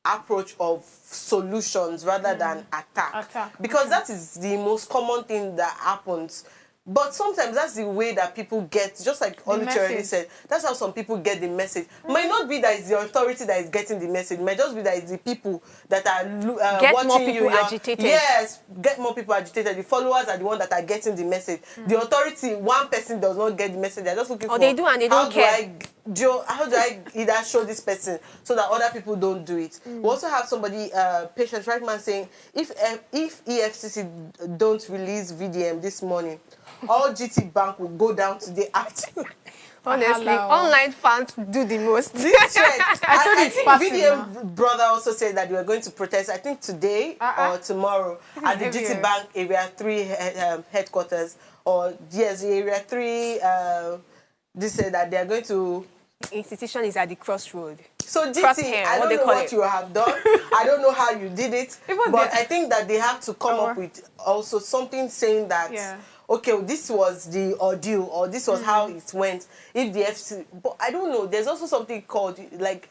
approach of solutions rather than attack. Because that is the most common thing that happens. But sometimes that's the way that people get, just like Oluchireli said, that's how some people get the message. Might not be that it's the authority that is getting the message, might just be that it's the people that are Get watching more people you. agitated. Yes, get more people agitated. The followers are the ones that are getting the message. The authority, one person does not get the message. They're just looking for, they do and they don't care. How do I either show this person so that other people don't do it? We also have somebody, Patience Rightman, saying, if EFCC don't release VDM this morning, all GT Bank will go down today after. Honestly, Hello. online fans do the most. This trend. I think passive VDM brother also said that they were going to protest, I think today or tomorrow, at the GT Bank Area 3 headquarters. Or, yes, the Area 3, they said that they are going to... Institution is at the crossroad. So GT, Crosshair, I what don't they know call what it. you have done. I don't know how you did it. Even But the- I think that they have to come up with also something saying that, okay, well, this was the ordeal, or this was how it went. If the FC... But I don't know. There's also something called, like,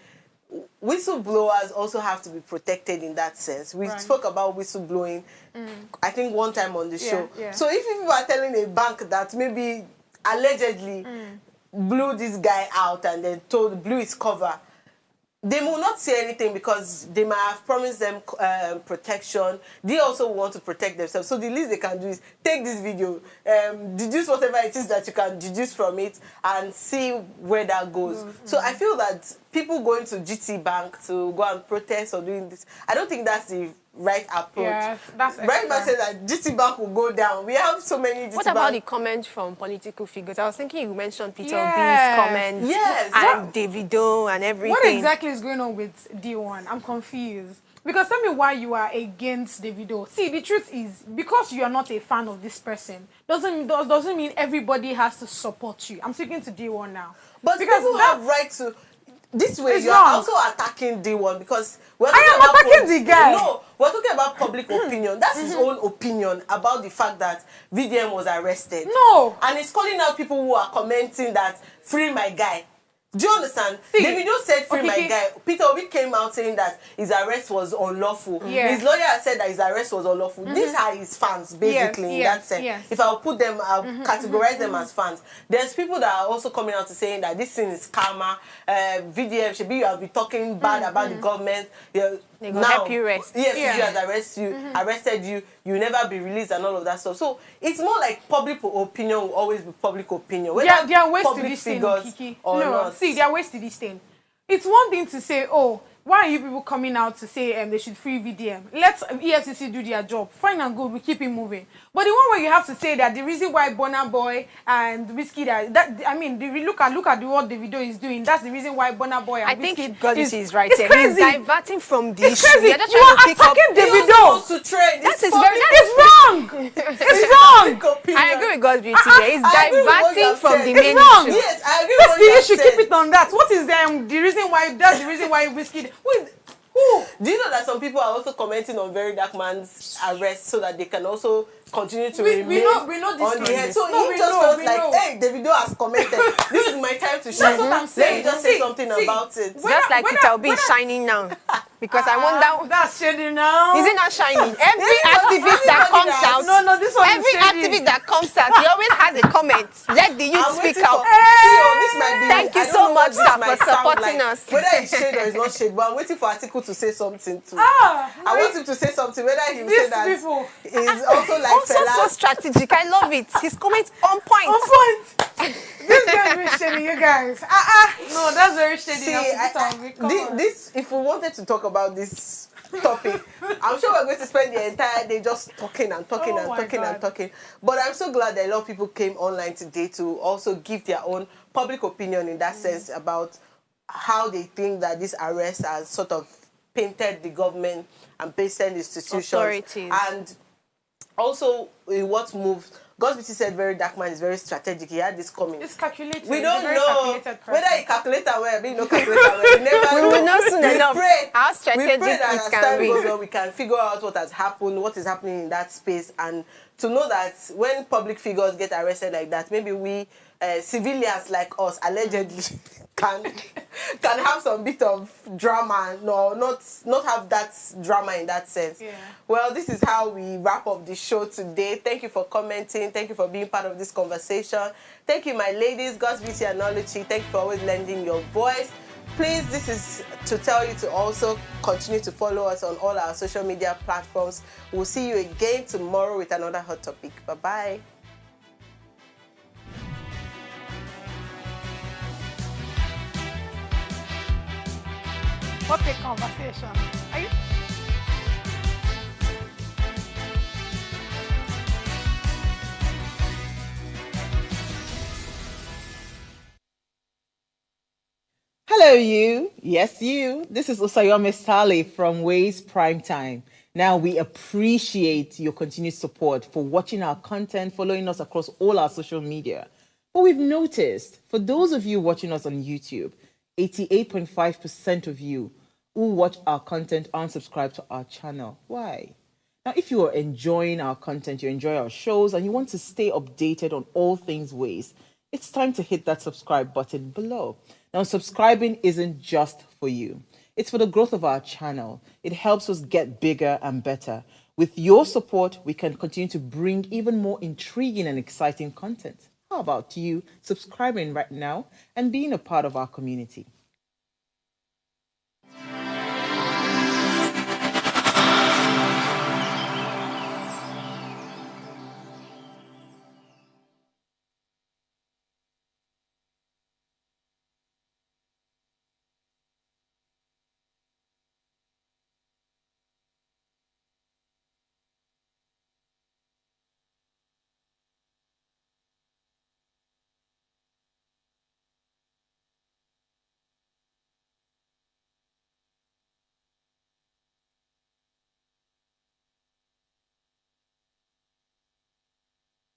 whistleblowers also have to be protected in that sense. We spoke about whistleblowing, I think, one time on the show. So if people are telling a bank that maybe allegedly blew this guy out and then blew his cover, they will not say anything because they might have promised them protection. They also want to protect themselves. So the least they can do is take this video, deduce whatever it is that you can deduce from it, and see where that goes. So I feel that people going to GT Bank to go and protest or doing this, I don't think that's the right approach. Yeah, that's Right man says that GT Bank will go down. We have so many GT What about the Bank. comments from political figures? I was thinking you mentioned Peter Yes. Ob's comments Yes. and Davido and everything. What exactly is going on with D1? I'm confused. Because tell me why you are against Davido. See, the truth is, because you are not a fan of this person, doesn't mean everybody has to support you. I'm speaking to D1 now. But because people have right to... This way, It's you wrong. are also attacking D1 because we're I talking am about attacking the guy. No, we're talking about public opinion. That's his own opinion about the fact that VDM was arrested. No. And he's calling out people who are commenting that free my guy. Do you understand? See, Davido said free my okay. guy. Peter Obi came out saying that his arrest was unlawful. Yeah. His lawyer said that his arrest was unlawful. These are his fans, basically, in that sense. yes. If I'll put them, I'll categorize them as fans. There's people that are also coming out to saying that this thing is karma. VDM, Shebi, you have been talking bad about the government. They go help you rest. Yes, Yeah. has arrested you, you will never be released and all of that stuff. So it's more like public opinion will always be public opinion. Whether There are ways to public this thing, figures Kiki. or No, not. see, there are ways to this thing. It's one thing to say, oh, why are you people coming out to say they should free VDM? Let EFCC do their job. Fine and good, we keep it moving. But the one where you have to say that the reason why Burna Boy and Wizkid, look at what the video is doing. That's the reason why Burna Boy and I Wizkid think God is right it's here. crazy. He's diverting from the It's issue. crazy. They're just You trying are to pick up. attacking the He video. also wants to trend. That is public- It's wrong. It's wrong. I agree with God's beauty here. He's I agree with what you diverting have from said. the It's main wrong. issue. Yes, I agree with That's what the you have issue. said. Keep it on that. What is the reason why? That's the reason why Wizkid. Who? Do you know that some people are also commenting on VeryDarkMan's arrest so that they can also continue to We remain know this on the head? So No, he we just know, felt we like, know. hey, the video has commented. This is my time to shine. That's what I'm saying. Let me just say something about it. Just like Peter Obi is shining now. Because I wonder, That's shady now. is it not shining? Every Everybody activist that comes that- out, No, this one every is shady. activist that comes out, he always has a comment. Let the youth I'm speak waiting out. for- See, oh, this might be- Thank you I don't so know what much, this sir, might for sound supporting like. us. Whether it's shade or it's not shade, but I'm waiting for Atiku to say something too. Ah, I want him to say something. Whether he will These say that people. he's also like Also so Fela. strategic. I love it. His comments on point. On point. This guy is very shady, you guys. No, that's very shady. See, You have to put on record. this, if we wanted to talk about this topic, I'm sure we're going to spend the entire day just talking and talking Oh and my talking and God. talking. But I'm so glad that a lot of people came online today to also give their own public opinion in that sense about how they think that this arrest has sort of painted the government and painted institutions. Authorities. And also, in what moves, God's beauty said VeryDarkMan is very strategic. He had this coming. It's calculated. We He's a don't very know calculated person. whether he calculator well, maybe no calculator well. We never We know. will know soon We enough pray. how We strategic pray that it as can time be. goes on, we can figure out what has happened, what is happening in that space, and to know that when public figures get arrested like that, maybe we civilians like us allegedly can have some bit of drama. No, not have that drama in that sense. Yeah. Well, this is how we wrap up the show today. Thank you for commenting. Thank you for being part of this conversation. Thank you, my ladies. God's beauty and knowledge. Thank you for always lending your voice. Please, this is to tell you to also continue to follow us on all our social media platforms. We'll see you again tomorrow with another hot topic. Bye-bye. What a conversation. Are you? Hello, you. Yes, you. This is Usayome Sale from Ways Prime Time. Now, we appreciate your continued support for watching our content, following us across all our social media. But we've noticed, for those of you watching us on YouTube, 88.5% of you who watch our content aren't subscribed to our channel. Why? Now, if you are enjoying our content, you enjoy our shows, and you want to stay updated on all things Ways, it's time to hit that subscribe button below. Now, subscribing isn't just for you. It's for the growth of our channel. It helps us get bigger and better. With your support, we can continue to bring even more intriguing and exciting content. How about you subscribing right now and being a part of our community?